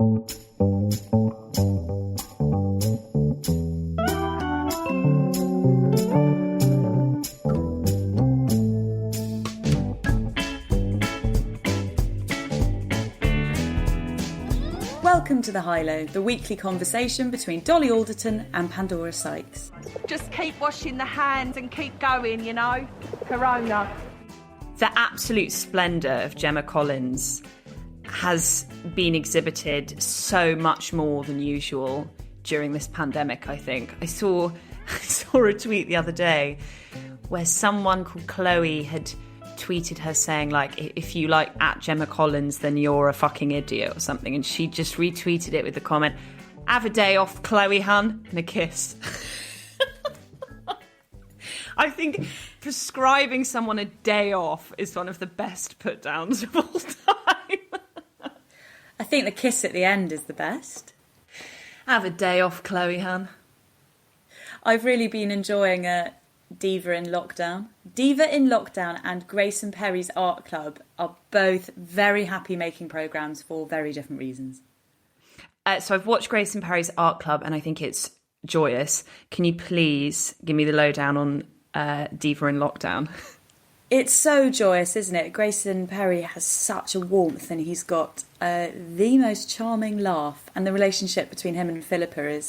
Welcome to The High Low, the weekly conversation between Dolly Alderton and Pandora Sykes. Just keep washing the hands and keep going, you know. Corona. The absolute splendour of Gemma Collins has been exhibited so much more than usual during this pandemic, I think. I saw a tweet the other day where someone called Chloe had tweeted her saying, like, if you like at Gemma Collins, then you're a fucking idiot or something. And she just retweeted it with the comment, "Have a day off, Chloe, hun," and a kiss. I think prescribing someone a day off is one of the best put downs of all time. I think the kiss at the end is the best. Have a day off, Chloe, hun. I've really been enjoying Diva in Lockdown. Diva in Lockdown and Grace and Perry's Art Club are both very happy making programmes for very different reasons. So I've watched Grace and Perry's Art Club and I think it's joyous. Can you please give me the lowdown on Diva in Lockdown? It's so joyous, isn't it? Grayson Perry has such a warmth and he's got the most charming laugh, and the relationship between him and Philippa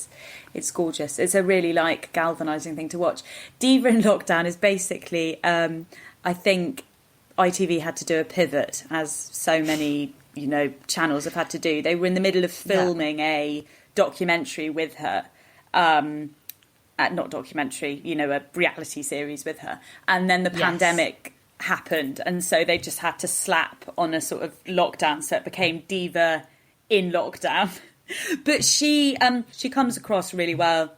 it's gorgeous. It's a really galvanising thing to watch. Diva in Lockdown is basically, I think ITV had to do a pivot, as so many, channels have had to do. They were in the middle of filming a documentary with her. Not documentary, a reality series with her. And then the pandemic happened. And so they just had to slap on a sort of lockdown. So it became Diva in Lockdown. But she comes across really well.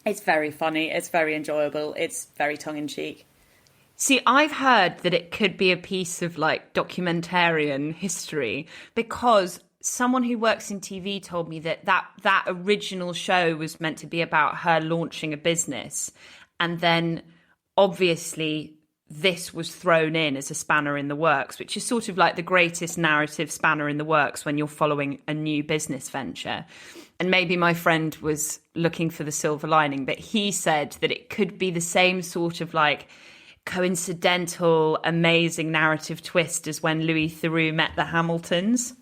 It's very funny. It's very enjoyable. It's very tongue-in-cheek. See, I've heard that it could be a piece of documentarian history, because someone who works in TV told me that original show was meant to be about her launching a business. And then obviously this was thrown in as a spanner in the works, which is sort of like the greatest narrative spanner in the works when you're following a new business venture. And maybe my friend was looking for the silver lining, but he said that it could be the same sort of coincidental, amazing narrative twist as when Louis Theroux met the Hamiltons.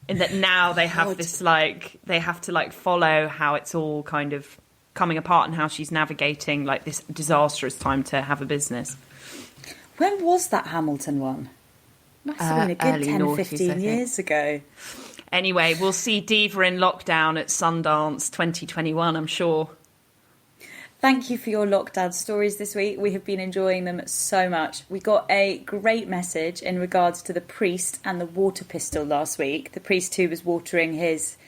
In that now they have this they have to follow how it's all kind of coming apart and how she's navigating this disastrous time to have a business. When was that Hamilton one? Must have been a good 10, 15 years ago. Anyway, we'll see Diva in Lockdown at Sundance 2021, I'm sure. Thank you for your lockdown stories this week. We have been enjoying them so much. We got a great message in regards to the priest and the water pistol last week. The priest who was watering his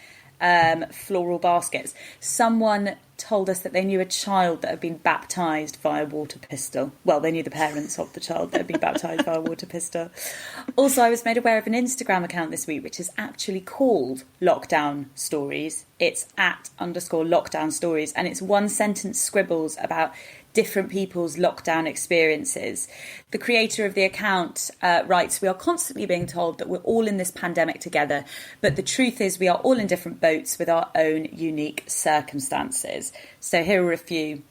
floral baskets. Someone told us that they knew a child that had been baptised via water pistol. Well, they knew the parents of the child that had been baptised via water pistol. Also, I was made aware of an Instagram account this week which is actually called Lockdown Stories. It's @_lockdown stories, and it's one sentence scribbles about different people's lockdown experiences. The creator of the account writes, "We are constantly being told that we're all in this pandemic together, but the truth is we are all in different boats with our own unique circumstances." So here are a few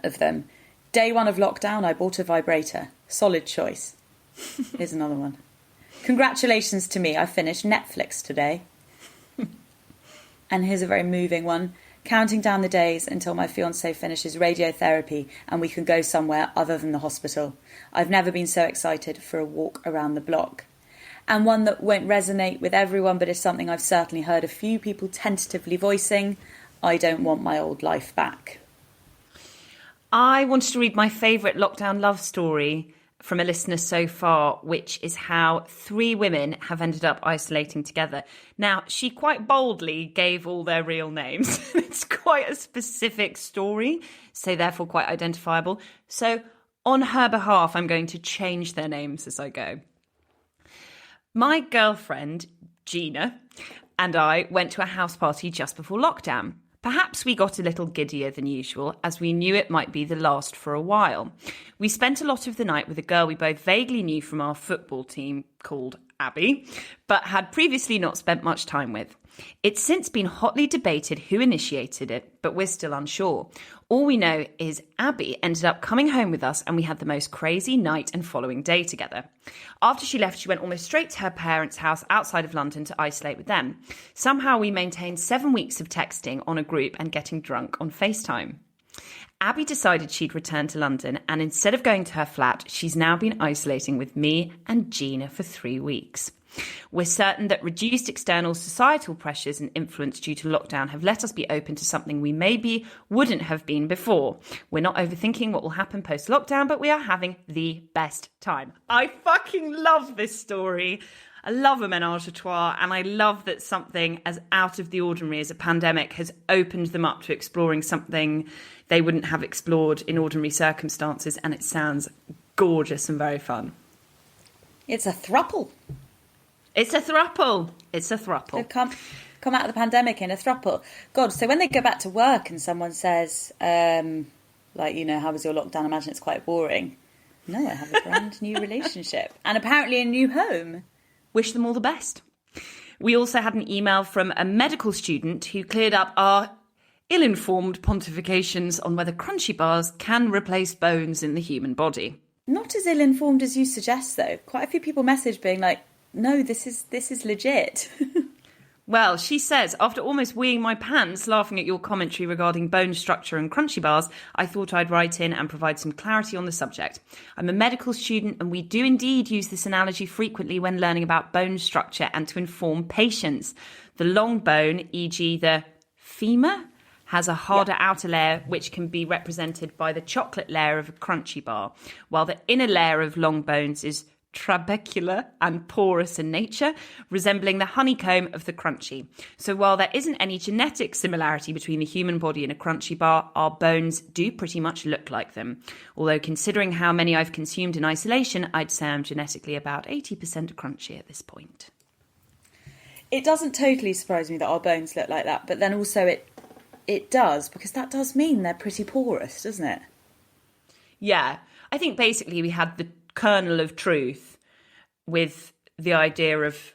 of them. "Day one of lockdown, I bought a vibrator. Solid choice." Here's another one. "Congratulations to me, I finished Netflix today." And here's a very moving one. "Counting down the days until my fiancé finishes radiotherapy and we can go somewhere other than the hospital. I've never been so excited for a walk around the block." And one that won't resonate with everyone, but is something I've certainly heard a few people tentatively voicing: "I don't want my old life back." I wanted to read my favourite lockdown love story from a listener so far, which is how 3 women have ended up isolating together. Now, she quite boldly gave all their real names. It's quite a specific story, so therefore quite identifiable. So on her behalf, I'm going to change their names as I go. My girlfriend, Gina, and I went to a house party just before lockdown. Perhaps we got a little giddier than usual, as we knew it might be the last for a while. We spent a lot of the night with a girl we both vaguely knew from our football team called Abby, but had previously not spent much time with. It's since been hotly debated who initiated it, but we're still unsure. All we know is Abby ended up coming home with us and we had the most crazy night and following day together. After she left, she went almost straight to her parents' house outside of London to isolate with them. Somehow we maintained 7 weeks of texting on a group and getting drunk on FaceTime. Abby decided she'd return to London, and instead of going to her flat, she's now been isolating with me and Gina for 3 weeks. We're certain that reduced external societal pressures and influence due to lockdown have let us be open to something we maybe wouldn't have been before. We're not overthinking what will happen post-lockdown, but we are having the best time. I fucking love this story. I love a menage a trois, and I love that something as out of the ordinary as a pandemic has opened them up to exploring something they wouldn't have explored in ordinary circumstances, and it sounds gorgeous and very fun. It's a throuple. It's a throuple. It's a throuple. They've come out of the pandemic in a throuple. God, so when they go back to work and someone says, like, you know, how was your lockdown? I imagine it's quite boring. No, I have a brand new relationship. And apparently a new home. Wish them all the best. We also had an email from a medical student who cleared up our ill-informed pontifications on whether crunchy bars can replace bones in the human body. Not as ill-informed as you suggest, though. Quite a few people messaged being like, no, this is legit. Well, she says, after almost weeing my pants laughing at your commentary regarding bone structure and crunchy bars, I thought I'd write in and provide some clarity on the subject. I'm a medical student and we do indeed use this analogy frequently when learning about bone structure and to inform patients. The long bone, e.g. the femur, has a harder outer layer which can be represented by the chocolate layer of a crunchy bar, while the inner layer of long bones is trabecular and porous in nature, resembling the honeycomb of the crunchy. So while there isn't any genetic similarity between the human body and a crunchy bar, our bones do pretty much look like them. Although considering how many I've consumed in isolation, I'd say I'm genetically about 80% crunchy at this point. It doesn't totally surprise me that our bones look like that, but then also it does, because that does mean they're pretty porous, doesn't it? Yeah, I think basically we had the kernel of truth with the idea of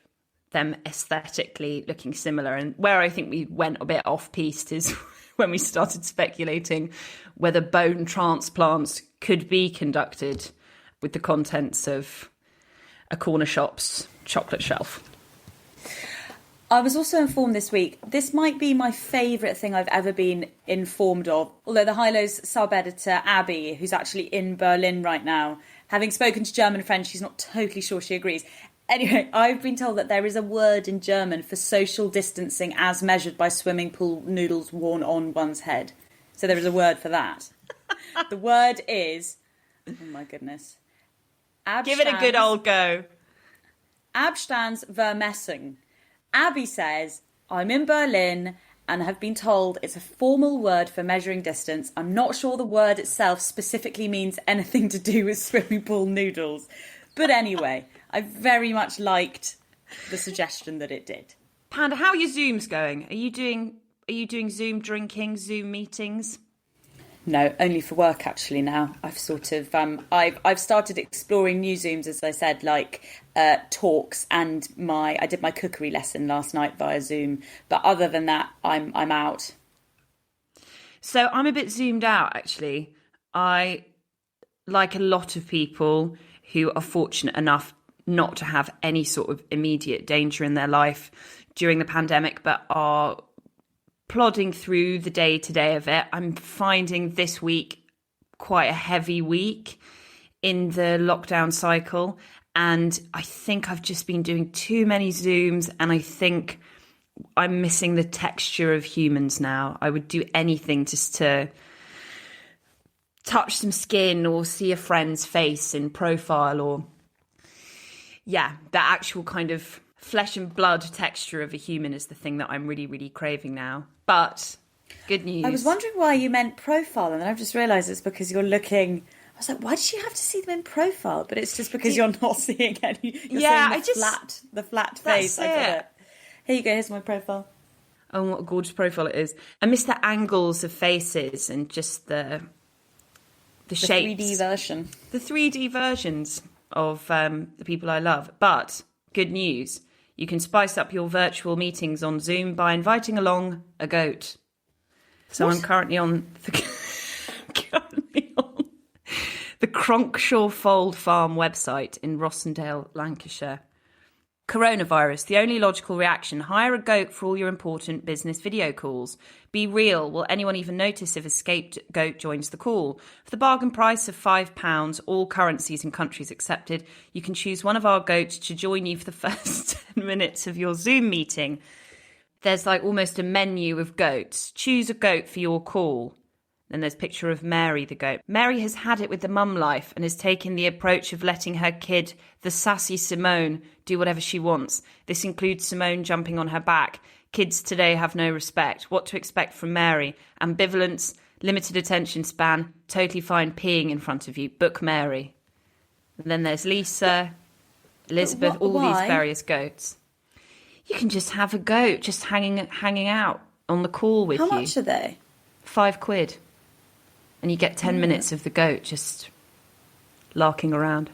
them aesthetically looking similar, and where I think we went a bit off-piste is when we started speculating whether bone transplants could be conducted with the contents of a corner shop's chocolate shelf. I was also informed this week, this might be my favourite thing I've ever been informed of, although the High Lows sub-editor Abby, who's actually in Berlin right now, having spoken to German friends, she's not totally sure she agrees. Anyway, I've been told that there is a word in German for social distancing as measured by swimming pool noodles worn on one's head. So there is a word for that. The word is, oh my goodness, Abstands, give it a good old go. Abstandsvermessung. Abby says, I'm in Berlin and have been told it's a formal word for measuring distance. I'm not sure the word itself specifically means anything to do with swimming pool noodles. But anyway, I very much liked the suggestion that it did. Panda, how are your Zooms going? Are you doing Zoom drinking, Zoom meetings? No, only for work actually now. I've sort of I've started exploring new Zooms, as I said, like talks, and I did my cookery lesson last night via Zoom. But other than that, I'm out. So I'm a bit zoomed out actually. I, like a lot of people who are fortunate enough not to have any sort of immediate danger in their life during the pandemic, but are plodding through the day-to-day of it. I'm finding this week quite a heavy week in the lockdown cycle, and I think I've just been doing too many Zooms, and I think I'm missing the texture of humans now. I would do anything just to touch some skin or see a friend's face in profile, or the actual kind of flesh and blood texture of a human is the thing that I'm really, really craving now. But good news. I was wondering why you meant profile, and then I've just realised it's because you're looking. I was like, why did you have to see them in profile? But it's just because you're not seeing any. You're seeing the flat face. I got it. Here you go. Here's my profile. Oh, what a gorgeous profile it is! I miss the angles of faces and just the shapes. 3D version. The 3D versions of the people I love. But Good news. You can spice up your virtual meetings on Zoom by inviting along a goat. So what? I'm currently on the Cronkshaw Fold Farm website in Rossendale, Lancashire. Coronavirus, the only logical reaction. Hire a goat for all your important business video calls. Be real. Will anyone even notice if a escaped goat joins the call? For the bargain price of £5, all currencies and countries accepted, you can choose one of our goats to join you for the first 10 minutes of your Zoom meeting. There's like almost a menu of goats. Choose a goat for your call. Then there's a picture of Mary the goat. Mary has had it with the mum life and has taken the approach of letting her kid, the sassy Simone, do whatever she wants. This includes Simone jumping on her back. Kids today have no respect. What to expect from Mary? Ambivalence, limited attention span, totally fine peeing in front of you. Book Mary. And then there's Lisa, Elizabeth, all these various goats. You can just have a goat just hanging out on the call with you. How much are they? £5. And you get 10 minutes of the goat just larking around.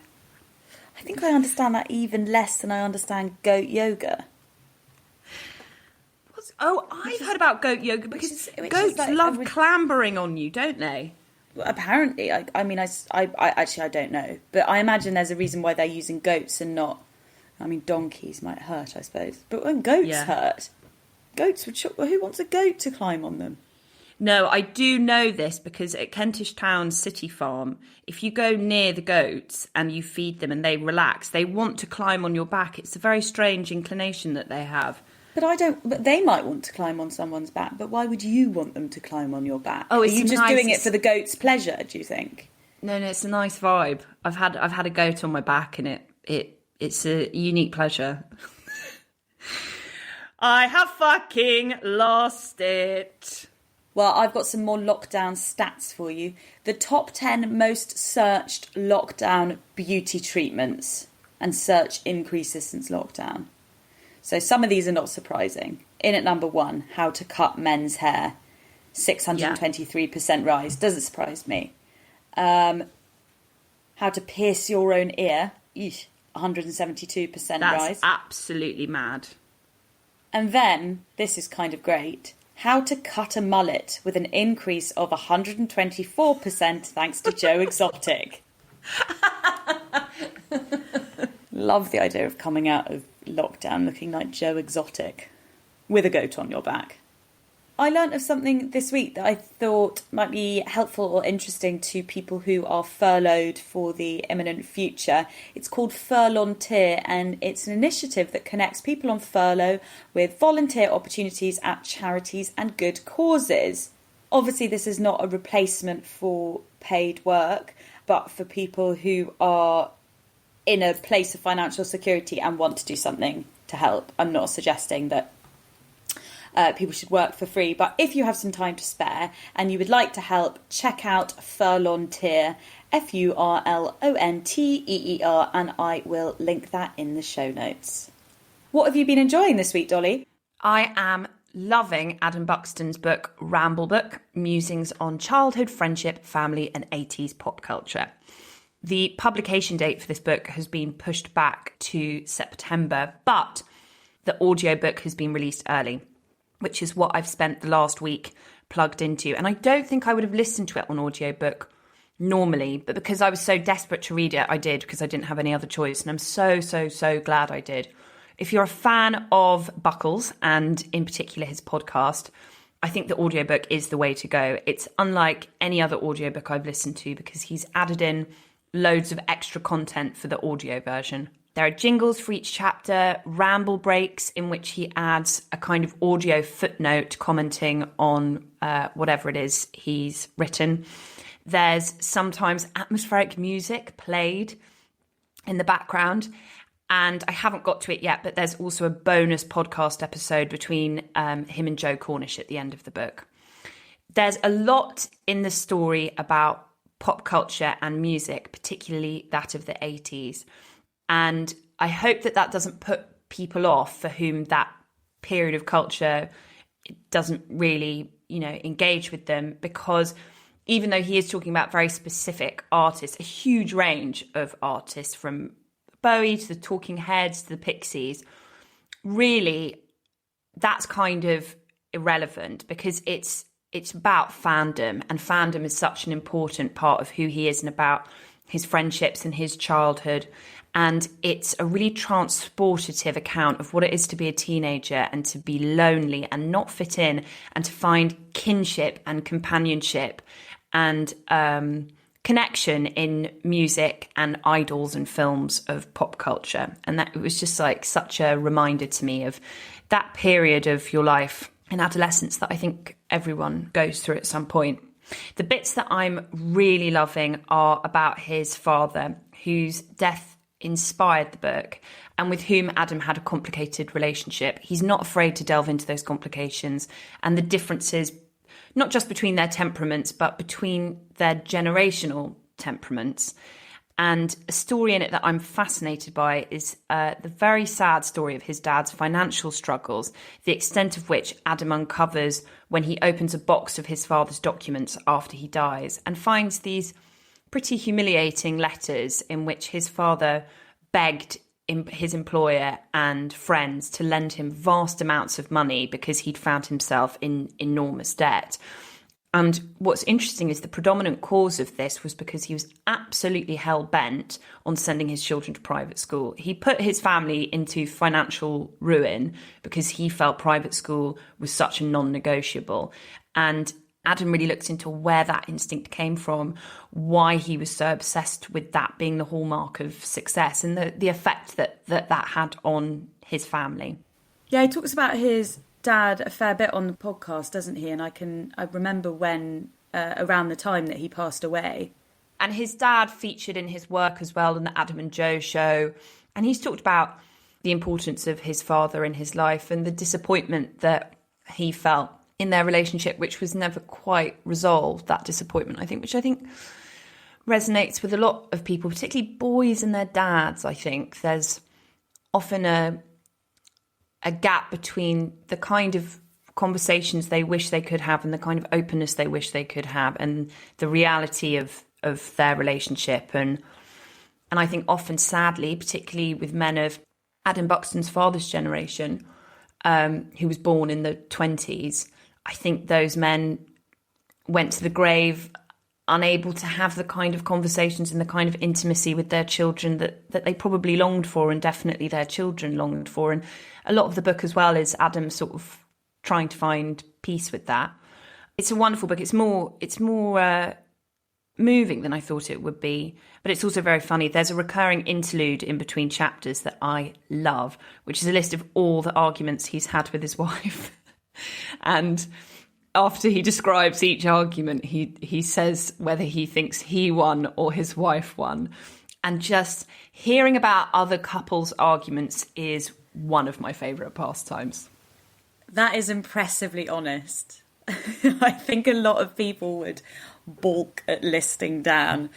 I think I understand that even less than I understand goat yoga. I've heard about goat yoga because goats love clambering on you, don't they? Well, apparently. I actually don't know. But I imagine there's a reason why they're using goats and not... I mean, donkeys might hurt, I suppose. But when goats hurt, goats would... Who wants a goat to climb on them? No, I do know this because at Kentish Town City Farm, if you go near the goats and you feed them and they relax, they want to climb on your back. It's a very strange inclination that they have. But they might want to climb on someone's back, but why would you want them to climb on your back? Oh, Are you just doing it for the goat's pleasure, do you think? No, it's a nice vibe. I've had a goat on my back and it's a unique pleasure. I have fucking lost it. Well, I've got some more lockdown stats for you. The top 10 most searched lockdown beauty treatments and search increases since lockdown. So some of these are not surprising. In at number 1, how to cut men's hair. 623% rise. Doesn't surprise me. How to pierce your own ear. 172% rise. That's absolutely mad. And then, this is kind of great... How to cut a mullet with an increase of 124% thanks to Joe Exotic. Love the idea of coming out of lockdown looking like Joe Exotic with a goat on your back. I learnt of something this week that I thought might be helpful or interesting to people who are furloughed for the imminent future. It's called Furlonteer, and it's an initiative that connects people on furlough with volunteer opportunities at charities and good causes. Obviously, this is not a replacement for paid work, but for people who are in a place of financial security and want to do something to help. I'm not suggesting that people should work for free, but if you have some time to spare and you would like to help, check out Furlonteer, Furlonteer, and I will link that in the show notes. What have you been enjoying this week, Dolly? I am loving Adam Buxton's book, Ramble Book, Musings on Childhood, Friendship, Family and 80s Pop Culture. The publication date for this book has been pushed back to September, but the audiobook has been released early, which is what I've spent the last week plugged into. And I don't think I would have listened to it on audiobook normally, but because I was so desperate to read it, I did, because I didn't have any other choice. And I'm so glad I did. If you're a fan of Buckles, and in particular his podcast, I think the audiobook is the way to go. It's unlike any other audiobook I've listened to because he's added in loads of extra content for the audio version. There are jingles for each chapter, ramble breaks in which he adds a kind of audio footnote commenting on whatever it is he's written. There's sometimes atmospheric music played in the background. And I haven't got to it yet, but there's also a bonus podcast episode between him and Joe Cornish at the end of the book. There's a lot in the story about pop culture and music, particularly that of the 80s. And I hope that that doesn't put people off for whom that period of culture doesn't really, engage with them, because even though he is talking about very specific artists, a huge range of artists from Bowie to the Talking Heads to the Pixies, really that's kind of irrelevant because it's about fandom, and fandom is such an important part of who he is and about his friendships and his childhood. And it's a really transportative account of what it is to be a teenager and to be lonely and not fit in, and to find kinship and companionship and connection in music and idols and films of pop culture. And that it was just like such a reminder to me of that period of your life in adolescence that I think everyone goes through at some point. The bits that I'm really loving are about his father, whose death inspired the book and with whom Adam had a complicated relationship. He's not afraid to delve into those complications and the differences, not just between their temperaments, but between their generational temperaments. And a story in it that I'm fascinated by is the very sad story of his dad's financial struggles, the extent of which Adam uncovers when he opens a box of his father's documents after he dies and finds these pretty humiliating letters in which his father begged his employer and friends to lend him vast amounts of money because he'd found himself in enormous debt. And what's interesting is the predominant cause of this was because he was absolutely hell-bent on sending his children to private school. He put his family into financial ruin because he felt private school was such a non-negotiable. And Adam really looked into where that instinct came from, why he was so obsessed with that being the hallmark of success, and the effect that had on his family. Yeah, he talks about his dad a fair bit on the podcast, doesn't he? And I remember when around the time that he passed away. And his dad featured in his work as well in the Adam and Joe show. And he's talked about the importance of his father in his life and the disappointment that he felt in their relationship, which was never quite resolved, that disappointment, which I think resonates with a lot of people, particularly boys and their dads. I think there's often a gap between the kind of conversations they wish they could have and the kind of openness they wish they could have and the reality of their relationship. And I think often, sadly, particularly with men of Adam Buxton's father's generation, who was born in the 1920s, I think those men went to the grave unable to have the kind of conversations and the kind of intimacy with their children that they probably longed for, and definitely their children longed for. And a lot of the book as well is Adam sort of trying to find peace with that. It's a wonderful book. It's more moving than I thought it would be, but it's also very funny. There's a recurring interlude in between chapters that I love, which is a list of all the arguments he's had with his wife. And after he describes each argument, he says whether he thinks he won or his wife won. And just hearing about other couples' arguments is one of my favourite pastimes. That is impressively honest. I think a lot of people would balk at listing down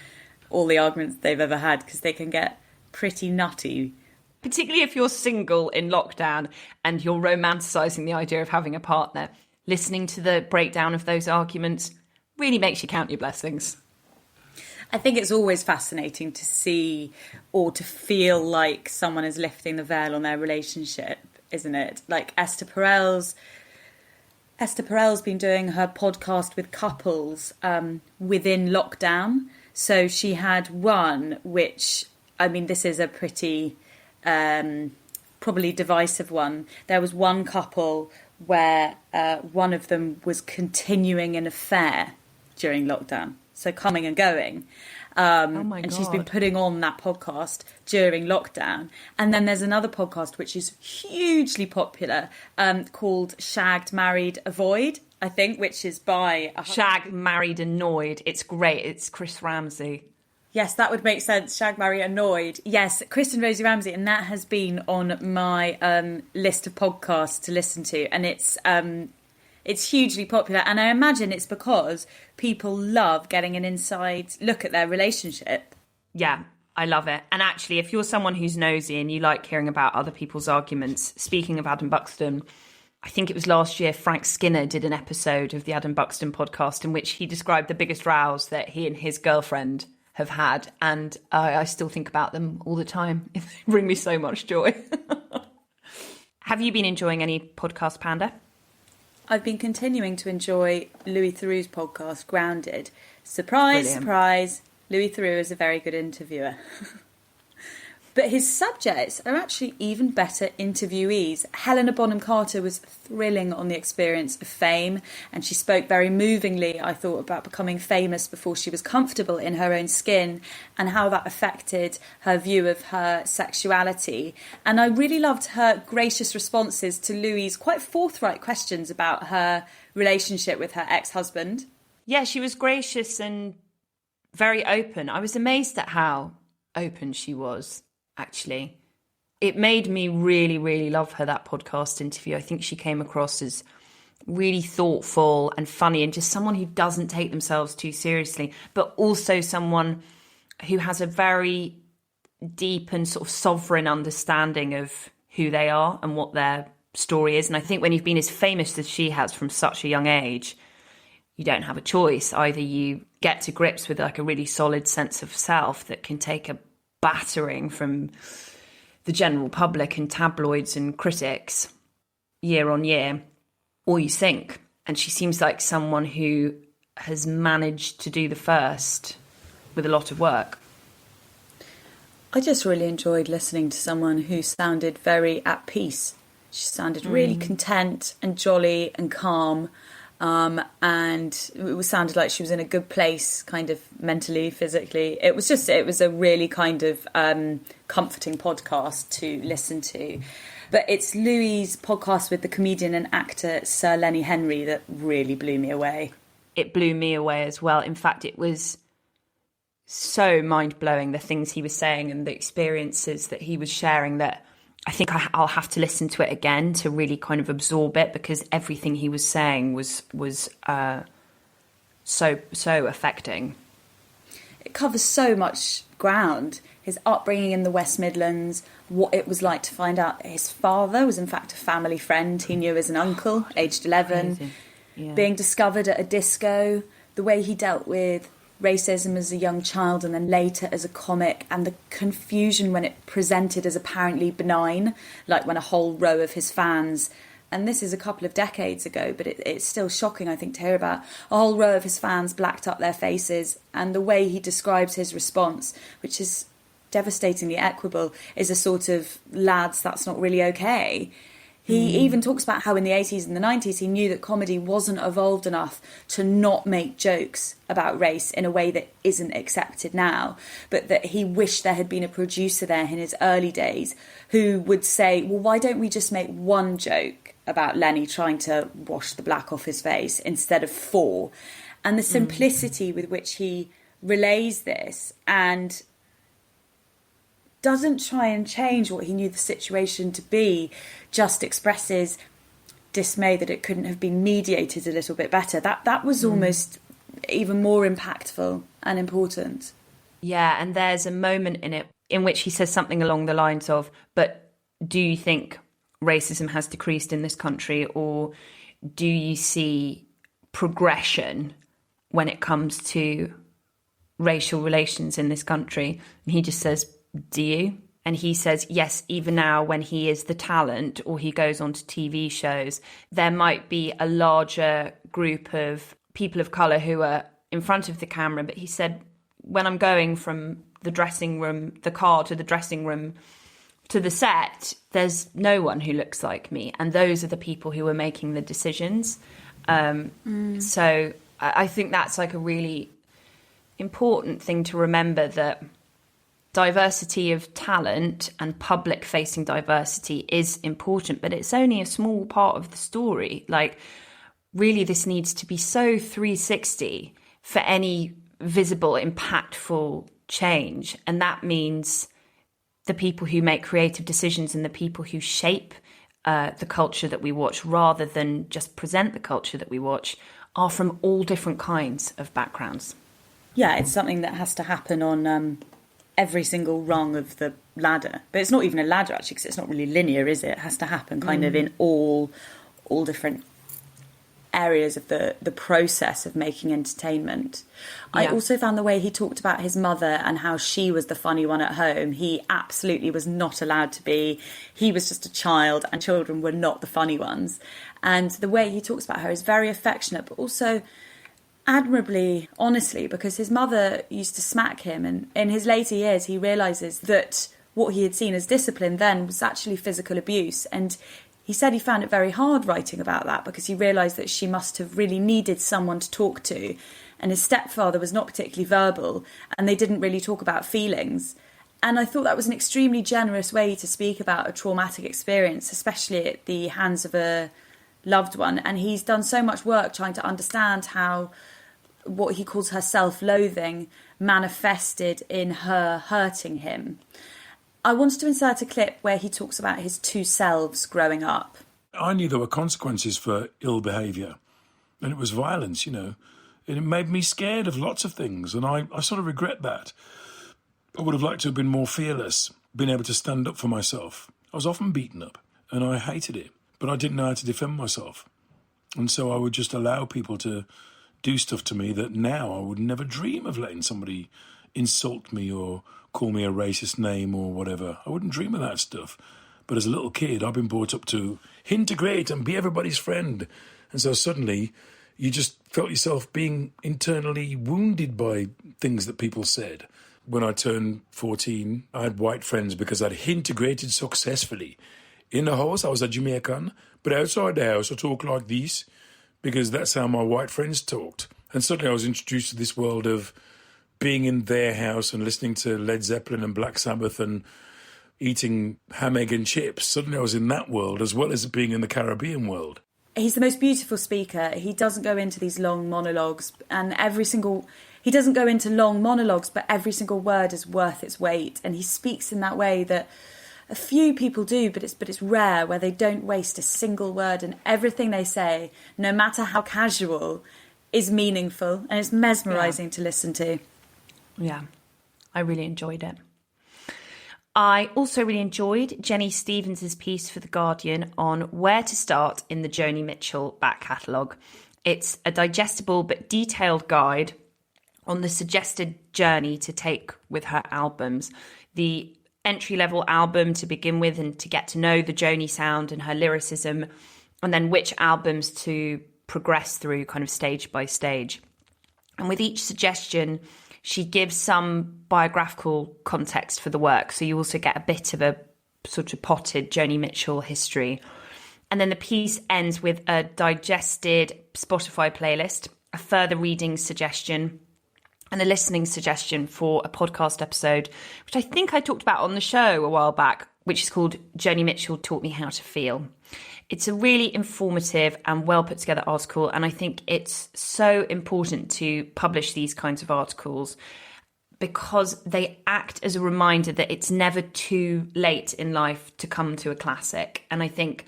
all the arguments they've ever had because they can get pretty nutty. Particularly if you're single in lockdown and you're romanticising the idea of having a partner, listening to the breakdown of those arguments really makes you count your blessings. I think it's always fascinating to see or to feel like someone is lifting the veil on their relationship, isn't it? Like Esther Perel's been doing her podcast with couples within lockdown. So she had one which, this is a pretty probably divisive one. There was one couple where one of them was continuing an affair during lockdown, so coming and going. And she's been putting on that podcast during lockdown. And then there's another podcast which is hugely popular called Shagged, Married, Avoid, I think, which is by... Shagged, Married, Annoyed. It's great. It's Chris Ramsey. Yes, that would make sense. Shag, Marry, Annoyed. Yes, Chris and Rosie Ramsey, and that has been on my list of podcasts to listen to, and it's hugely popular. And I imagine it's because people love getting an inside look at their relationship. Yeah, I love it. And actually, if you're someone who's nosy and you like hearing about other people's arguments, speaking of Adam Buxton, I think it was last year, Frank Skinner did an episode of the Adam Buxton podcast in which he described the biggest rows that he and his girlfriend have had, and I still think about them all the time. They bring me so much joy. Have you been enjoying any podcast, Panda? I've been continuing to enjoy Louis Theroux's podcast, Grounded. Surprise, Brilliant. surprise, Louis Theroux is a very good interviewer. But his subjects are actually even better interviewees. Helena Bonham Carter was thrilling on the experience of fame, and she spoke very movingly, I thought, about becoming famous before she was comfortable in her own skin and how that affected her view of her sexuality. And I really loved her gracious responses to Louis's quite forthright questions about her relationship with her ex-husband. Yeah, she was gracious and very open. I was amazed at how open she was. Actually, it made me really, really love her, that podcast interview. I think she came across as really thoughtful and funny, and just someone who doesn't take themselves too seriously, but also someone who has a very deep and sort of sovereign understanding of who they are and what their story is. And I think when you've been as famous as she has from such a young age, you don't have a choice. Either you get to grips with like a really solid sense of self that can take a battering from the general public and tabloids and critics year on year, or you sink. And she seems like someone who has managed to do the first with a lot of work. I just really enjoyed listening to someone who sounded very at peace. She sounded really content and jolly and calm. And it sounded like she was in a good place, kind of mentally, physically. It was a really kind of comforting podcast to listen to. But it's Louis's podcast with the comedian and actor Sir Lenny Henry that really blew me away. It blew me away as well. In fact, it was so mind-blowing, the things he was saying and the experiences that he was sharing, that I think I'll have to listen to it again to really kind of absorb it, because everything he was saying was so affecting. It covers so much ground. His upbringing in the West Midlands, what it was like to find out that his father was in fact a family friend he knew as an uncle, aged 11, being discovered at a disco, the way he dealt with racism as a young child and then later as a comic, and the confusion when it presented as apparently benign, like when a whole row of his fans, and this is a couple of decades ago, but it's still shocking, I think, to hear about, a whole row of his fans blacked up their faces, and the way he describes his response, which is devastatingly equable, is a sort of, lads, that's not really okay. He even talks about how in the 80s and the 90s he knew that comedy wasn't evolved enough to not make jokes about race in a way that isn't accepted now, but that he wished there had been a producer there in his early days who would say, well, why don't we just make one joke about Lenny trying to wash the black off his face instead of four? And the simplicity with which he relays this and doesn't try and change what he knew the situation to be, just expresses dismay that it couldn't have been mediated a little bit better. That was almost even more impactful and important. Yeah, and there's a moment in it in which he says something along the lines of, but do you think racism has decreased in this country, or do you see progression when it comes to racial relations in this country? And he just says, do you? And he says, yes, even now when he is the talent or he goes onto TV shows, there might be a larger group of people of colour who are in front of the camera. But he said, when I'm going from the dressing room, the car to the dressing room to the set, there's no one who looks like me. And those are the people who are making the decisions. So I think that's like a really important thing to remember, that diversity of talent and public facing diversity is important, but it's only a small part of the story. Like, really, this needs to be so 360 for any visible, impactful change. And that means the people who make creative decisions and the people who shape the culture that we watch, rather than just present the culture that we watch, are from all different kinds of backgrounds. Yeah, it's something that has to happen on every single rung of the ladder. But it's not even a ladder, actually, because it's not really linear, is it? It has to happen kind of in all different areas of the process of making entertainment. I also found the way he talked about his mother and how she was the funny one at home. He absolutely was not allowed to be. He was just a child, and children were not the funny ones. And the way he talks about her is very affectionate, but also admirably honestly, because his mother used to smack him, and in his later years he realises that what he had seen as discipline then was actually physical abuse. And he said he found it very hard writing about that because he realised that she must have really needed someone to talk to, and his stepfather was not particularly verbal, and they didn't really talk about feelings. And I thought that was an extremely generous way to speak about a traumatic experience, especially at the hands of a loved one. And he's done so much work trying to understand how what he calls her self-loathing manifested in her hurting him. I wanted to insert a clip where he talks about his two selves growing up. I knew there were consequences for ill behaviour, and it was violence, and it made me scared of lots of things, and I sort of regret that. I would have liked to have been more fearless, been able to stand up for myself. I was often beaten up, and I hated it, but I didn't know how to defend myself. And so I would just allow people to do stuff to me that now I would never dream of letting somebody insult me or call me a racist name or whatever. I wouldn't dream of that stuff. But as a little kid, I've been brought up to integrate and be everybody's friend. And so suddenly you just felt yourself being internally wounded by things that people said. When I turned 14, I had white friends because I'd integrated successfully. In the house, I was a Jamaican, but outside the house, I talk like this because that's how my white friends talked. And suddenly I was introduced to this world of being in their house and listening to Led Zeppelin and Black Sabbath and eating ham, egg and chips. Suddenly I was in that world as well as being in the Caribbean world. He's the most beautiful speaker. He doesn't go into these long monologues, and he doesn't go into long monologues, but every single word is worth its weight. And he speaks in that way that a few people do, but it's rare, where they don't waste a single word, and everything they say, no matter how casual, is meaningful, and it's mesmerising to listen to. Yeah, I really enjoyed it. I also really enjoyed Jenny Stevens' piece for The Guardian on where to start in the Joni Mitchell back catalogue. It's a digestible but detailed guide on the suggested journey to take with her albums. The entry-level album to begin with and to get to know the Joni sound and her lyricism, and then which albums to progress through kind of stage by stage. And with each suggestion, she gives some biographical context for the work. So you also get a bit of a sort of potted Joni Mitchell history. And then the piece ends with a digested Spotify playlist, a further reading suggestion, and a listening suggestion for a podcast episode, which I think I talked about on the show a while back, which is called Joni Mitchell Taught Me How to Feel. It's a really informative and well put together article, and I think it's so important to publish these kinds of articles because they act as a reminder that it's never too late in life to come to a classic. And I think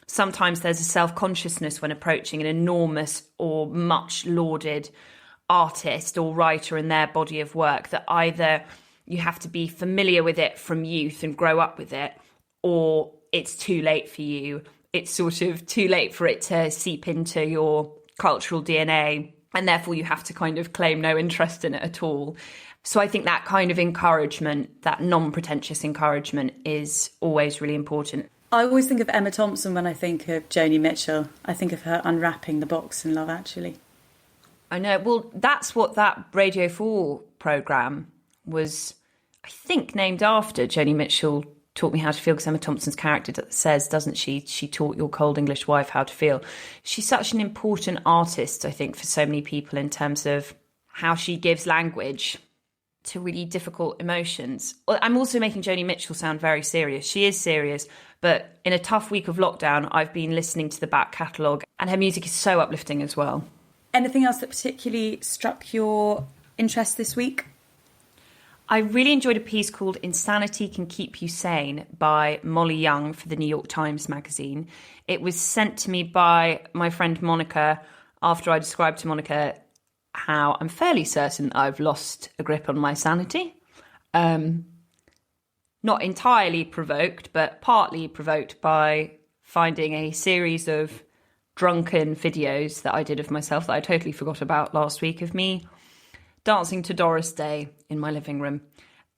sometimes there's a self-consciousness when approaching an enormous or much lauded artist or writer in their body of work, that either you have to be familiar with it from youth and grow up with it, or it's too late for you. It's sort of too late for it to seep into your cultural DNA, and therefore you have to kind of claim no interest in it at all. So I think that kind of encouragement, that non-pretentious encouragement, is always really important. I always think of Emma Thompson when I think of Joni Mitchell. I think of her unwrapping the box in Love Actually. I know. Well, that's what that Radio 4 programme was, I think, named after. Joni Mitchell Taught Me How to Feel, because Emma Thompson's character says, doesn't she, she taught your cold English wife how to feel. She's such an important artist, I think, for so many people in terms of how she gives language to really difficult emotions. I'm also making Joni Mitchell sound very serious. She is serious, but in a tough week of lockdown, I've been listening to the back catalogue, and her music is so uplifting as well. Anything else that particularly struck your interest this week? I really enjoyed a piece called Insanity Can Keep You Sane by Molly Young for the New York Times magazine. It was sent to me by my friend Monica after I described to Monica how I'm fairly certain I've lost a grip on my sanity. Not entirely provoked, but partly provoked by finding a series of drunken videos that I did of myself that I totally forgot about last week, of me dancing to Doris Day in my living room.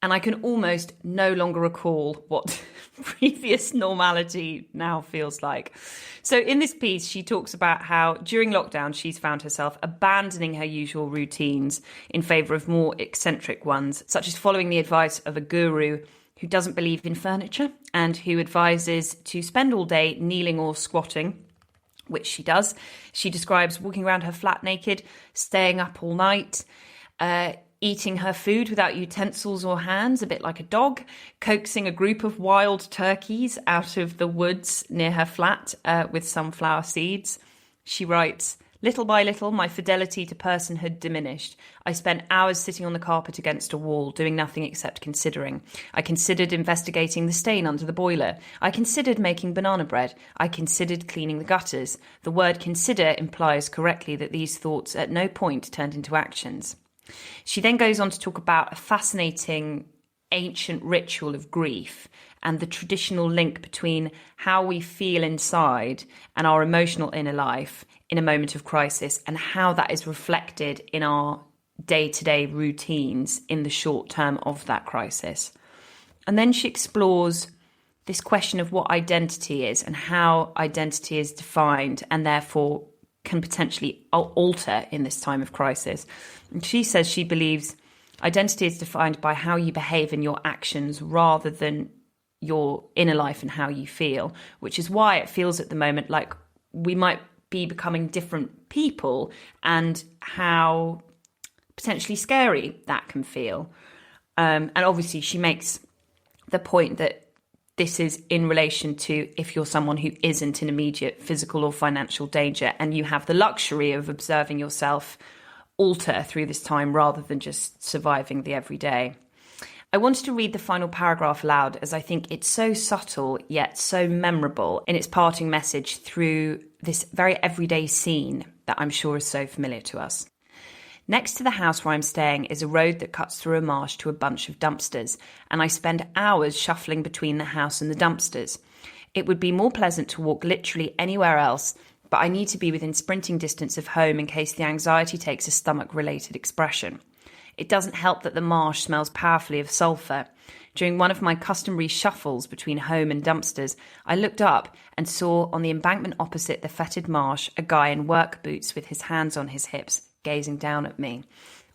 And I can almost no longer recall what previous normality now feels like. So in this piece, she talks about how during lockdown, she's found herself abandoning her usual routines in favour of more eccentric ones, such as following the advice of a guru who doesn't believe in furniture and who advises to spend all day kneeling or squatting, which she does. She describes walking around her flat naked, staying up all night, eating her food without utensils or hands, a bit like a dog, coaxing a group of wild turkeys out of the woods near her flat with sunflower seeds. She writes, "Little by little, my fidelity to personhood diminished. I spent hours sitting on the carpet against a wall, doing nothing except considering. I considered investigating the stain under the boiler. I considered making banana bread. I considered cleaning the gutters. The word consider implies correctly that these thoughts at no point turned into actions." She then goes on to talk about a fascinating ancient ritual of grief and the traditional link between how we feel inside and our emotional inner life in a moment of crisis, and how that is reflected in our day-to-day routines in the short term of that crisis. And then she explores this question of what identity is and how identity is defined and therefore can potentially alter in this time of crisis. And she says she believes identity is defined by how you behave in your actions rather than your inner life and how you feel, which is why it feels at the moment like we might be becoming different people, and how potentially scary that can feel. And obviously she makes the point that this is in relation to if you're someone who isn't in immediate physical or financial danger and you have the luxury of observing yourself alter through this time rather than just surviving the everyday. I wanted to read the final paragraph aloud as I think it's so subtle yet so memorable in its parting message through this very everyday scene that I'm sure is so familiar to us. "Next to the house where I'm staying is a road that cuts through a marsh to a bunch of dumpsters, and I spend hours shuffling between the house and the dumpsters. It would be more pleasant to walk literally anywhere else, but I need to be within sprinting distance of home in case the anxiety takes a stomach-related expression. It doesn't help that the marsh smells powerfully of sulphur. During one of my customary shuffles between home and dumpsters, I looked up and saw on the embankment opposite the fetid marsh a guy in work boots with his hands on his hips, gazing down at me.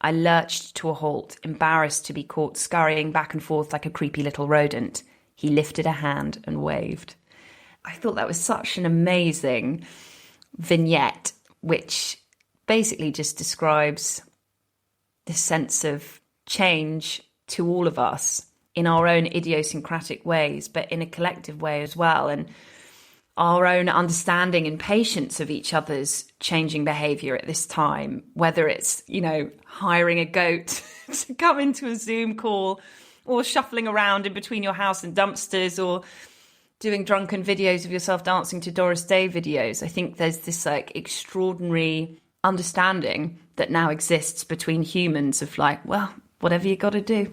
I lurched to a halt, embarrassed to be caught scurrying back and forth like a creepy little rodent. He lifted a hand and waved." I thought that was such an amazing vignette, which basically just describes this sense of change to all of us in our own idiosyncratic ways, but in a collective way as well, and our own understanding and patience of each other's changing behaviour at this time, whether it's, hiring a goat to come into a Zoom call, or shuffling around in between your house and dumpsters, or doing drunken videos of yourself dancing to Doris Day videos. I think there's this extraordinary understanding that now exists between humans of whatever you got to do.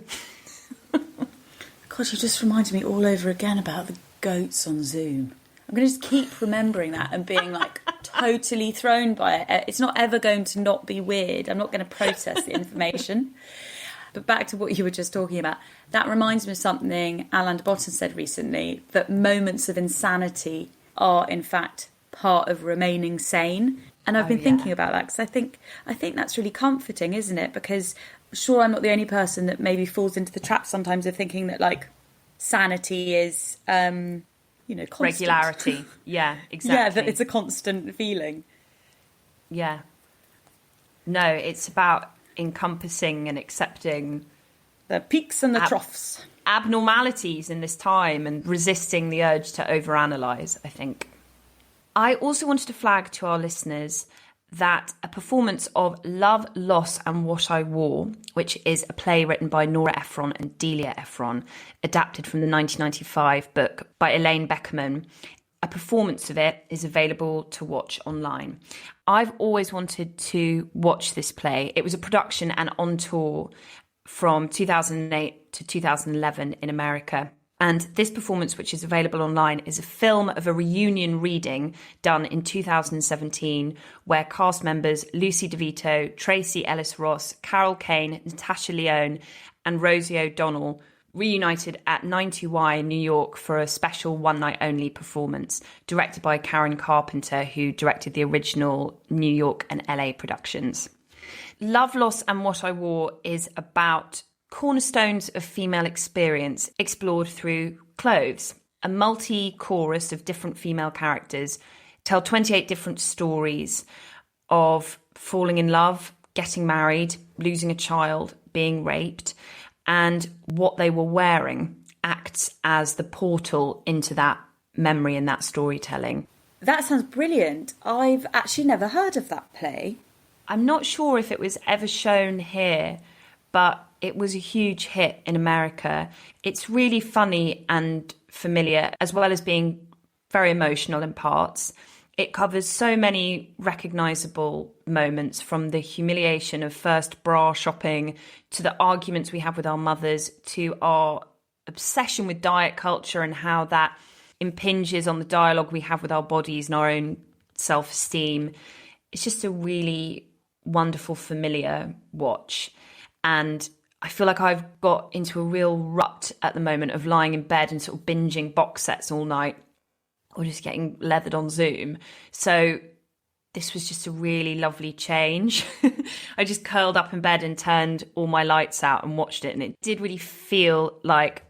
God, you just reminded me all over again about the goats on Zoom. I'm going to just keep remembering that and being totally thrown by it. It's not ever going to not be weird. I'm not going to process the information. But back to what you were just talking about, that reminds me of something Alain de Botton said recently, that moments of insanity are in fact part of remaining sane. And I've been thinking about that because I think that's really comforting, isn't it? Because sure, I'm not the only person that maybe falls into the trap sometimes of thinking that sanity is, constant. Regularity. Yeah, exactly. Yeah, that it's a constant feeling. Yeah. No, it's about encompassing and accepting the peaks and the troughs. Abnormalities in this time and resisting the urge to overanalyze, I think. I also wanted to flag to our listeners that a performance of Love, Loss and What I Wore, which is a play written by Nora Ephron and Delia Ephron, adapted from the 1995 book by Elaine Beckerman, a performance of it is available to watch online. I've always wanted to watch this play. It was a production and on tour from 2008 to 2011 in America. And this performance, which is available online, is a film of a reunion reading done in 2017, where cast members Lucy DeVito, Tracy Ellis Ross, Carol Kane, Natasha Lyonne, and Rosie O'Donnell reunited at 90Y in New York for a special one-night-only performance, directed by Karen Carpenter, who directed the original New York and LA productions. Love, Loss and What I Wore is about cornerstones of female experience explored through clothes. A multi-chorus of different female characters tell 28 different stories of falling in love, getting married, losing a child, being raped, and what they were wearing acts as the portal into that memory and that storytelling. That sounds brilliant. I've actually never heard of that play. I'm not sure if it was ever shown here, but it was a huge hit in America. It's really funny and familiar, as well as being very emotional in parts. It covers so many recognisable moments, from the humiliation of first bra shopping to the arguments we have with our mothers to our obsession with diet culture and how that impinges on the dialogue we have with our bodies and our own self-esteem. It's just a really wonderful, familiar watch. And I feel like I've got into a real rut at the moment of lying in bed and sort of binging box sets all night or just getting leathered on Zoom. So this was just a really lovely change. I just curled up in bed and turned all my lights out and watched it. And it did really feel like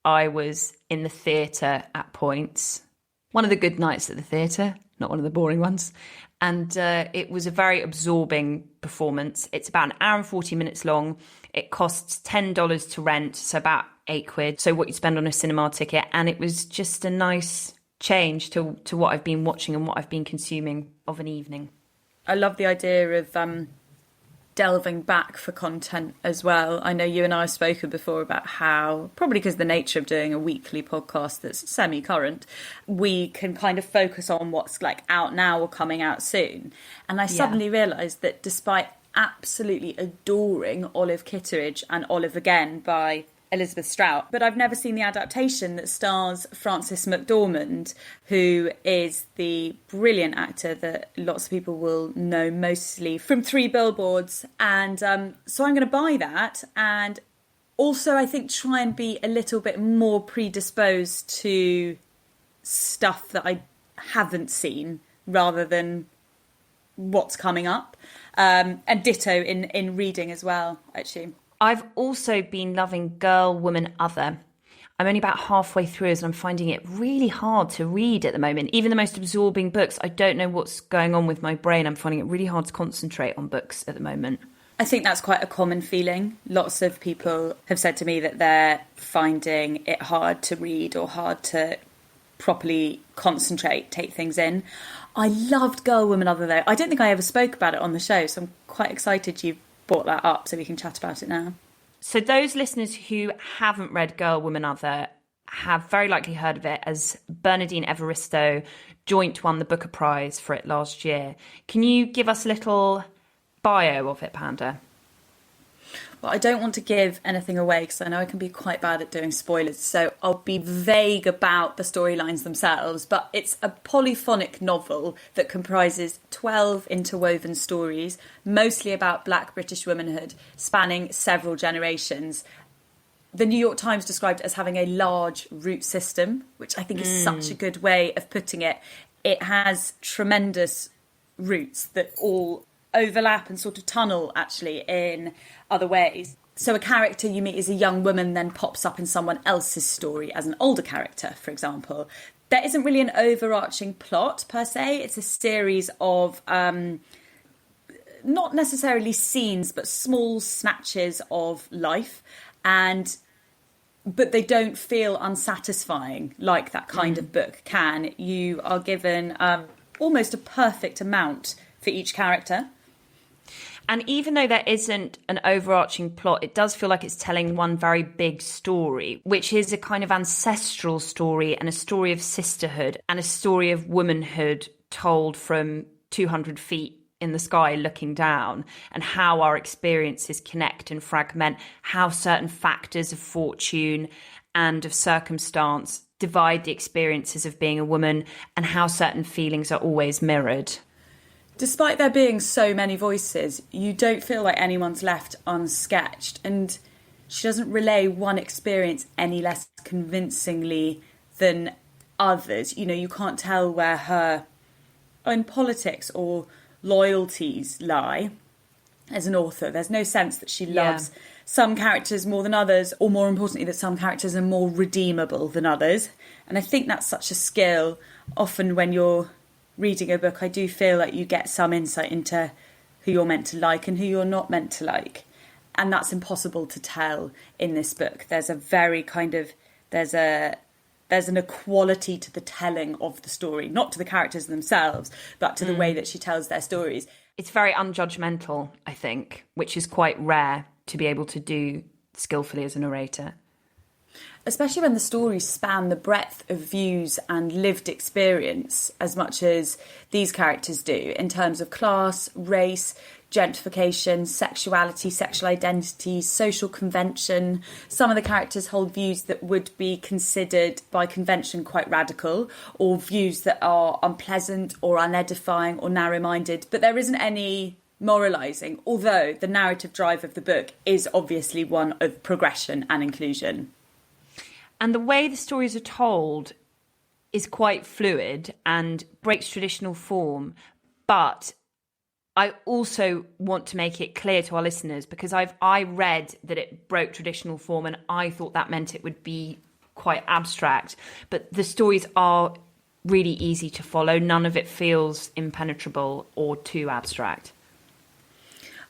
I was in the theatre at points. One of the good nights at the theatre, not one of the boring ones. And it was a very absorbing performance. It's about an hour and 40 minutes long. It costs $10 to rent, so about £8. So what you spend on a cinema ticket. And it was just a nice change to what I've been watching and what I've been consuming of an evening. I love the idea of delving back for content as well. I know you and I have spoken before about how, probably because of the nature of doing a weekly podcast that's semi-current, we can kind of focus on what's like out now or coming out soon. And I suddenly realised that despite absolutely adoring Olive Kitteridge and Olive Again by Elizabeth Strout, but I've never seen the adaptation that stars Frances McDormand, who is the brilliant actor that lots of people will know mostly from Three Billboards. And so I'm going to buy that, and also I think try and be a little bit more predisposed to stuff that I haven't seen rather than what's coming up, and ditto in reading as well, actually. I've also been loving Girl, Woman, Other. I'm only about halfway through as I'm finding it really hard to read at the moment. Even the most absorbing books, I don't know what's going on with my brain. I'm finding it really hard to concentrate on books at the moment. I think that's quite a common feeling. Lots of people have said to me that they're finding it hard to read or hard to properly concentrate, take things in. I loved Girl, Woman, Other, though. I don't think I ever spoke about it on the show, so I'm quite excited you've brought that up so we can chat about it now. So those listeners who haven't read Girl, Woman, Other have very likely heard of it, as Bernardine Evaristo joint won the Booker Prize for it last year. Can you give us a little bio of it, Panda? Well, I don't want to give anything away because I know I can be quite bad at doing spoilers, so I'll be vague about the storylines themselves, but it's a polyphonic novel that comprises 12 interwoven stories, mostly about Black British womanhood, spanning several generations. The New York Times described it as having a large root system, which I think is such a good way of putting it. It has tremendous roots that all overlap and sort of tunnel actually in other ways. So a character you meet as a young woman then pops up in someone else's story as an older character, for example. There isn't really an overarching plot per se. It's a series of not necessarily scenes, but small snatches of life, but they don't feel unsatisfying like that kind of book can. You are given almost a perfect amount for each character. And even though there isn't an overarching plot, it does feel like it's telling one very big story, which is a kind of ancestral story and a story of sisterhood and a story of womanhood told from 200 feet in the sky looking down, and how our experiences connect and fragment, how certain factors of fortune and of circumstance divide the experiences of being a woman, and how certain feelings are always mirrored. Despite there being so many voices, you don't feel like anyone's left unsketched, and she doesn't relay one experience any less convincingly than others. You know, you can't tell where her own politics or loyalties lie as an author. There's no sense that she loves some characters more than others, or more importantly, that some characters are more redeemable than others. And I think that's such a skill. Often when you're reading a book, I do feel like you get some insight into who you're meant to like and who you're not meant to like. And that's impossible to tell in this book. There's a very there's an equality to the telling of the story, not to the characters themselves, but to the way that she tells their stories. It's very unjudgmental, I think, which is quite rare to be able to do skillfully as a narrator. Especially when the stories span the breadth of views and lived experience as much as these characters do, in terms of class, race, gentrification, sexuality, sexual identity, social convention. Some of the characters hold views that would be considered by convention quite radical, or views that are unpleasant or unedifying or narrow-minded, but there isn't any moralising, although the narrative drive of the book is obviously one of progression and inclusion. And the way the stories are told is quite fluid and breaks traditional form. But I also want to make it clear to our listeners, because I read that it broke traditional form and I thought that meant it would be quite abstract. But the stories are really easy to follow. None of it feels impenetrable or too abstract.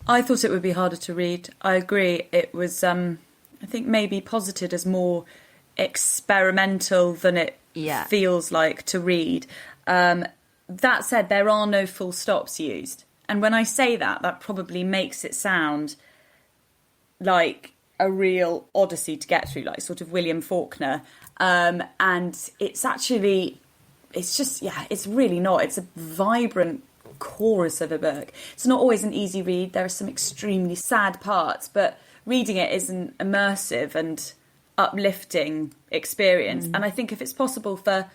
I thought it would be harder to read. I agree. It was, I think, maybe posited as more experimental than it feels like to read. That said, there are no full stops used. And when I say that, that probably makes it sound like a real odyssey to get through, like sort of William Faulkner. And it's actually, it's really not. It's a vibrant chorus of a book. It's not always an easy read. There are some extremely sad parts, but reading it is an immersive and uplifting experience. And I think if it's possible for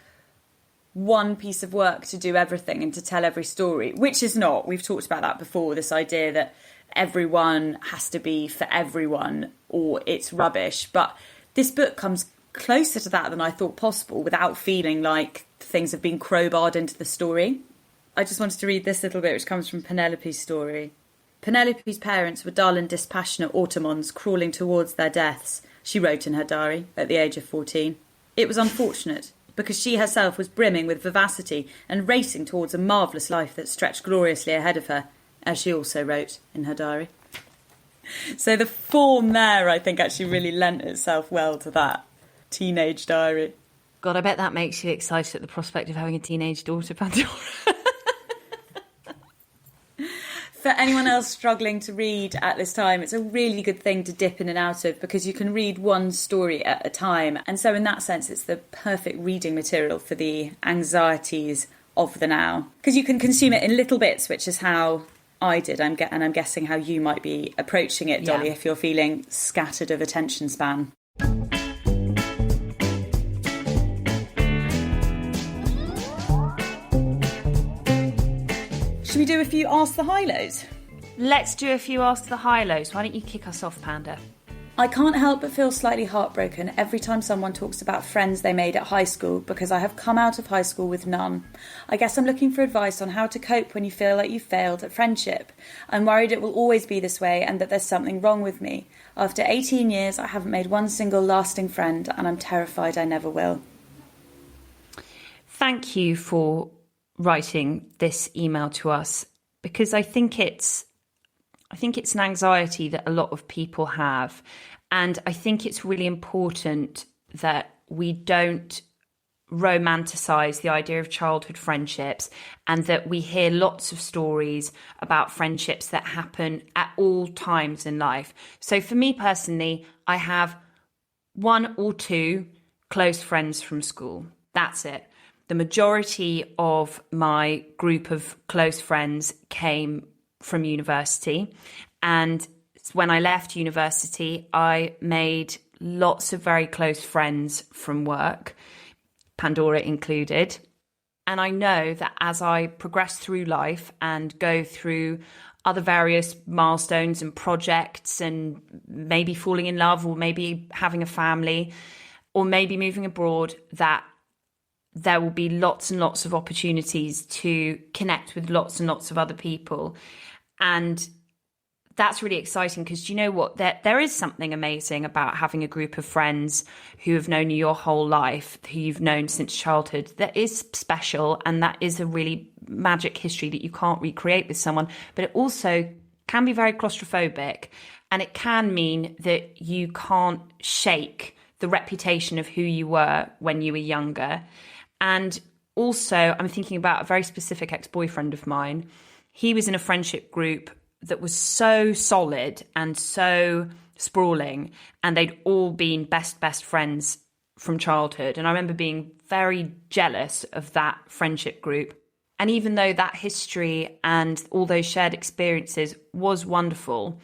one piece of work to do everything and to tell every story, which is not, we've talked about that before, this idea that everyone has to be for everyone or it's rubbish, but this book comes closer to that than I thought possible without feeling like things have been crowbarred into the story. I just wanted to read this little bit which comes from Penelope's story. Penelope's parents were dull and dispassionate automons crawling towards their deaths, she wrote in her diary at the age of 14. It was unfortunate, because she herself was brimming with vivacity and racing towards a marvellous life that stretched gloriously ahead of her, as she also wrote in her diary. So the form there, I think, actually really lent itself well to that teenage diary. God, I bet that makes you excited at the prospect of having a teenage daughter, Pandora. For anyone else struggling to read at this time, it's a really good thing to dip in and out of, because you can read one story at a time. And so in that sense, it's the perfect reading material for the anxieties of the now. Because you can consume it in little bits, which is how I did. And I'm guessing how you might be approaching it, Dolly, if you're feeling scattered of attention span. Should we do a few Ask the High-Lows? Let's do a few Ask the High-Lows. Why don't you kick us off, Panda? I can't help but feel slightly heartbroken every time someone talks about friends they made at high school, because I have come out of high school with none. I guess I'm looking for advice on how to cope when you feel like you failed at friendship. I'm worried it will always be this way and that there's something wrong with me. After 18 years, I haven't made one single lasting friend, and I'm terrified I never will. Thank you for writing this email to us, because I think it's an anxiety that a lot of people have, and I think it's really important that we don't romanticize the idea of childhood friendships, and that we hear lots of stories about friendships that happen at all times in life. So for me personally, I have one or two close friends from school. That's it. The majority of my group of close friends came from university. And when I left university, I made lots of very close friends from work, Pandora included. And I know that as I progress through life and go through other various milestones and projects and maybe falling in love or maybe having a family or maybe moving abroad, that there will be lots and lots of opportunities to connect with lots and lots of other people. And that's really exciting because do you know what? There is something amazing about having a group of friends who have known you your whole life, who you've known since childhood. That is special, and that is a really magic history that you can't recreate with someone. But it also can be very claustrophobic, and it can mean that you can't shake the reputation of who you were when you were younger. And also, I'm thinking about a very specific ex-boyfriend of mine. He was in a friendship group that was so solid and so sprawling, and they'd all been best friends from childhood. And I remember being very jealous of that friendship group. And even though that history and all those shared experiences was wonderful,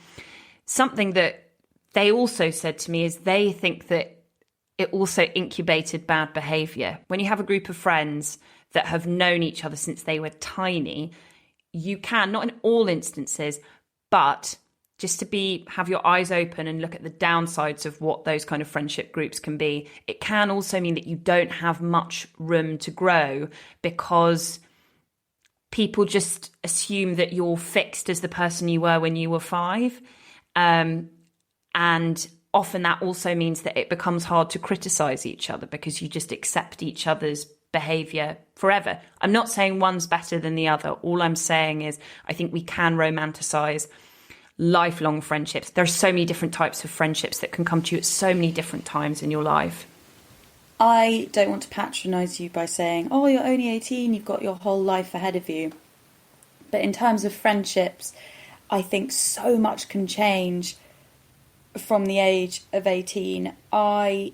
something that they also said to me is they think that it also incubated bad behavior. When you have a group of friends that have known each other since they were tiny, you can, not in all instances, but just to have your eyes open and look at the downsides of what those kind of friendship groups can be. It can also mean that you don't have much room to grow because people just assume that you're fixed as the person you were when you were 5. And often that also means that it becomes hard to criticize each other because you just accept each other's behavior forever. I'm not saying one's better than the other. All I'm saying is I think we can romanticize lifelong friendships. There are so many different types of friendships that can come to you at so many different times in your life. I don't want to patronise you by saying, oh, you're only 18, you've got your whole life ahead of you. But in terms of friendships, I think so much can change from the age of 18. I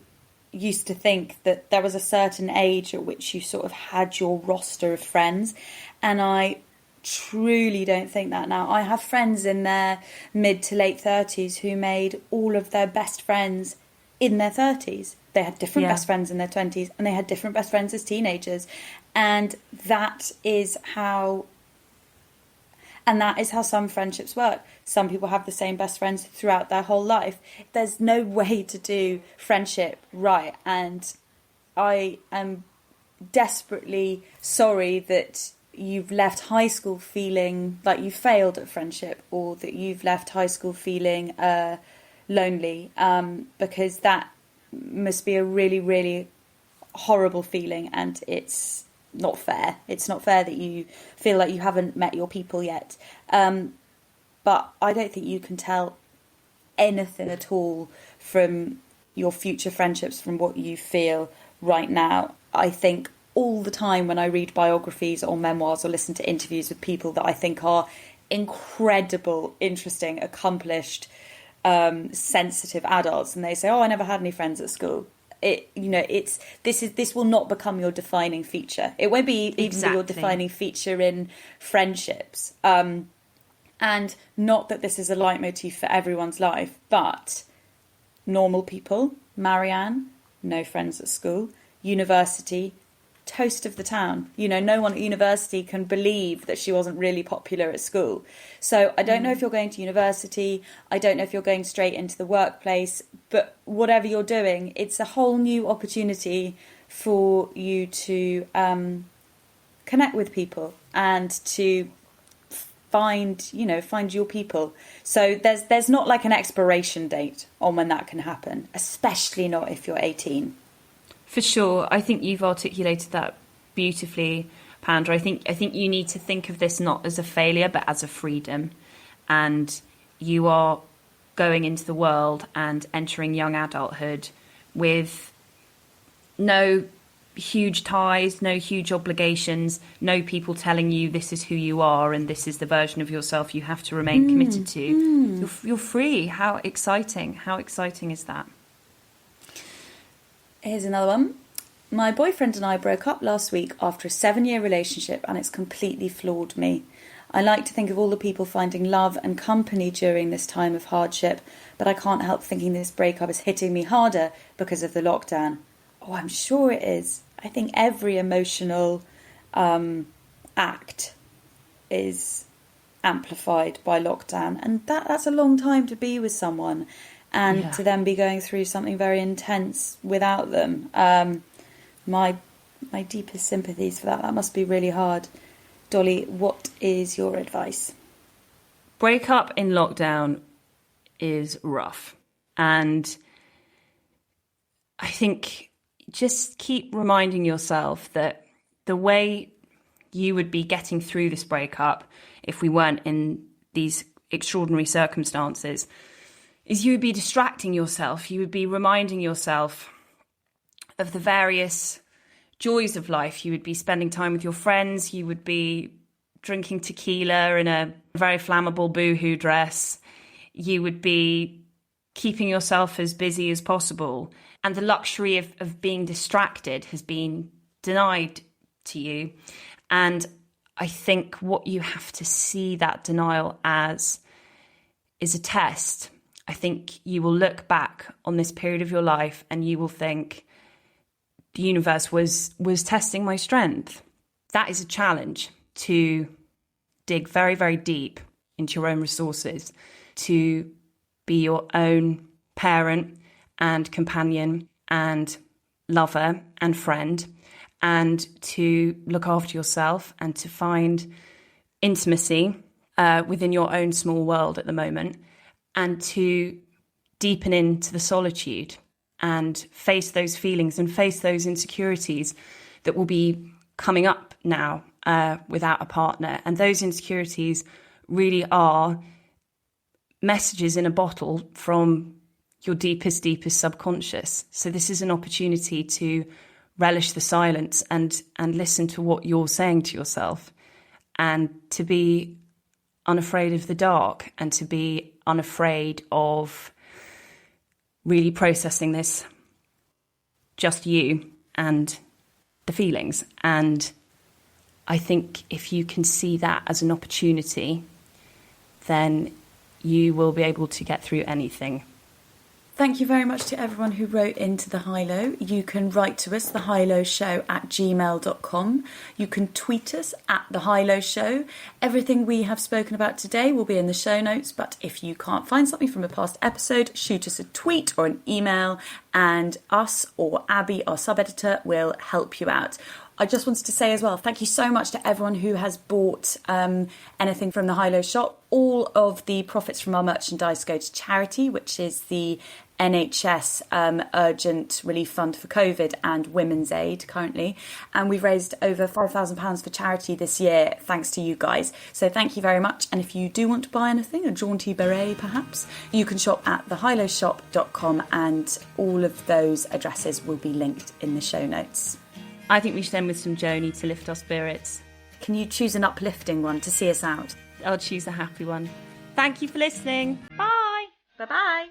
used to think that there was a certain age at which you sort of had your roster of friends, and I truly don't think that now. I have friends in their mid to late 30s who made all of their best friends in their 30s. They had different best friends in their 20s, and they had different best friends as teenagers, and that is how some friendships work. Some people have the same best friends throughout their whole life. There's no way to do friendship right. And I am desperately sorry that you've left high school feeling like you failed at friendship, or that you've left high school feeling lonely, because that must be a really, really horrible feeling, and it's not fair. It's not fair that you feel like you haven't met your people yet. But I don't think you can tell anything at all from your future friendships from what you feel right now. I think all the time when I read biographies or memoirs or listen to interviews with people that I think are incredible, interesting, accomplished, sensitive adults, and they say, oh, I never had any friends at school. This will not become your defining feature. It won't be even be your defining feature in friendships. And not that this is a leitmotif for everyone's life, but normal people, Marianne, no friends at school, university, toast of the town. No one at university can believe that she wasn't really popular at school. So I don't know if you're going to university, I don't know if you're going straight into the workplace, but whatever you're doing, it's a whole new opportunity for you to connect with people and to find your people. So there's not like an expiration date on when that can happen, especially not if you're 18. For sure. I think you've articulated that beautifully, Pandora. I think you need to think of this not as a failure, but as a freedom. And you are going into the world and entering young adulthood with no huge ties, no huge obligations, no people telling you this is who you are and this is the version of yourself you have to remain committed to. You're free. How exciting. How exciting is that? Here's another one. My boyfriend and I broke up last week after a 7-year relationship, and it's completely floored me. I like to think of all the people finding love and company during this time of hardship, but I can't help thinking this breakup is hitting me harder because of the lockdown. Oh, I'm sure it is. I think every emotional act is amplified by lockdown, and that's a long time to be with someone and to then be going through something very intense without them. My deepest sympathies for that. That must be really hard. Dolly, what is your advice? Break up in lockdown is rough, and I think just keep reminding yourself that the way you would be getting through this breakup if we weren't in these extraordinary circumstances is you would be distracting yourself. You would be reminding yourself of the various joys of life. You would be spending time with your friends. You would be drinking tequila in a very flammable boohoo dress. You would be keeping yourself as busy as possible. And the luxury of being distracted has been denied to you. And I think what you have to see that denial as is a test. I think you will look back on this period of your life and you will think, the universe was testing my strength. That is a challenge, to dig very, very deep into your own resources, to be your own parent and companion and lover and friend, and to look after yourself and to find intimacy within your own small world at the moment, and to deepen into the solitude and face those feelings and face those insecurities that will be coming up now without a partner. And those insecurities really are messages in a bottle from your deepest, deepest subconscious. So this is an opportunity to relish the silence and listen to what you're saying to yourself, and to be unafraid of the dark, and to be unafraid of really processing this, just you and the feelings. And I think if you can see that as an opportunity, then you will be able to get through anything. Thank you very much to everyone who wrote into the High Low. You can write to us, thehighlowshow@gmail.com. You can tweet us at The High Low Show. Everything we have spoken about today will be in the show notes, but if you can't find something from a past episode, shoot us a tweet or an email, and us or Abby, our sub-editor, will help you out. I just wanted to say as well, thank you so much to everyone who has bought anything from the High Low shop. All of the profits from our merchandise go to charity, which is the NHS Urgent Relief Fund for COVID and Women's Aid currently. And we've raised over £5,000 for charity this year, thanks to you guys. So thank you very much. And if you do want to buy anything, a jaunty beret perhaps, you can shop at thehighlowshop.com, and all of those addresses will be linked in the show notes. I think we should end with some Joni to lift our spirits. Can you choose an uplifting one to see us out? I'll choose a happy one. Thank you for listening. Bye. Bye-bye.